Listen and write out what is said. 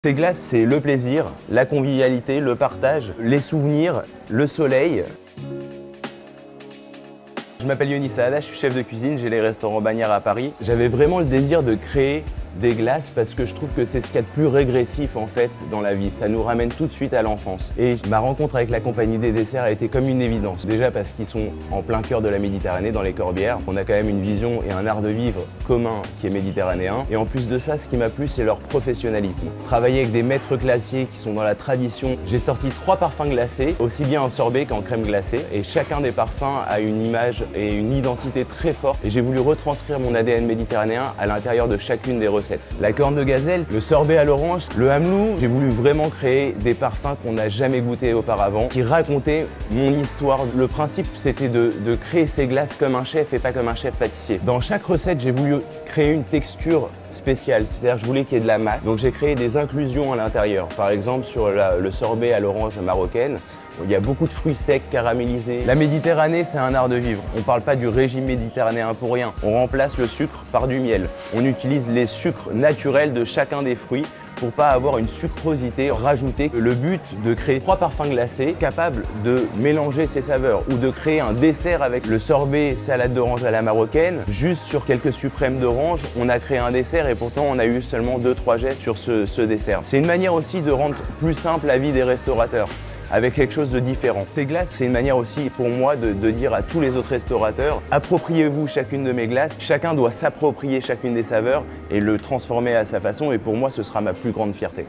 Ces glaces, c'est le plaisir, la convivialité, le partage, les souvenirs, le soleil. Je m'appelle Yoni Saada, je suis chef de cuisine, j'ai les restaurants Bagnères à Paris. J'avais vraiment le désir de créer des glaces parce que je trouve que c'est ce qu'il y a de plus régressif en fait dans la vie. Ça nous ramène tout de suite à l'enfance. Et ma rencontre avec la compagnie des desserts a été comme une évidence. Déjà parce qu'ils sont en plein cœur de la Méditerranée, dans les Corbières. On a quand même une vision et un art de vivre commun qui est méditerranéen. Et en plus de ça, ce qui m'a plu, c'est leur professionnalisme. Travailler avec des maîtres glaciers qui sont dans la tradition. J'ai sorti 3 parfums glacés, aussi bien en sorbet qu'en crème glacée. Et chacun des parfums a une image et une identité très forte. Et j'ai voulu retranscrire mon ADN méditerranéen à l'intérieur de chacune des recettes. La corne de gazelle, le sorbet à l'orange, le hamelou. J'ai voulu vraiment créer des parfums qu'on n'a jamais goûtés auparavant, qui racontaient mon histoire. Le principe, c'était de créer ces glaces comme un chef et pas comme un chef pâtissier. Dans chaque recette, j'ai voulu créer une texture spéciale, c'est-à-dire je voulais qu'il y ait de la masse. Donc j'ai créé des inclusions à l'intérieur. Par exemple, sur le sorbet à l'orange marocaine, il y a beaucoup de fruits secs caramélisés. La Méditerranée, c'est un art de vivre. On ne parle pas du régime méditerranéen pour rien. On remplace le sucre par du miel. On utilise les sucres naturels de chacun des fruits pour pas avoir une sucrosité rajoutée. Le but de créer 3 parfums glacés capables de mélanger ces saveurs ou de créer un dessert avec le sorbet salade d'orange à la marocaine. Juste sur quelques suprêmes d'orange, on a créé un dessert et pourtant on a eu seulement 2-3 gestes sur ce dessert. C'est une manière aussi de rendre plus simple la vie des restaurateurs, avec quelque chose de différent. Ces glaces, c'est une manière aussi pour moi de dire à tous les autres restaurateurs, appropriez-vous chacune de mes glaces, chacun doit s'approprier chacune des saveurs et le transformer à sa façon et pour moi ce sera ma plus grande fierté.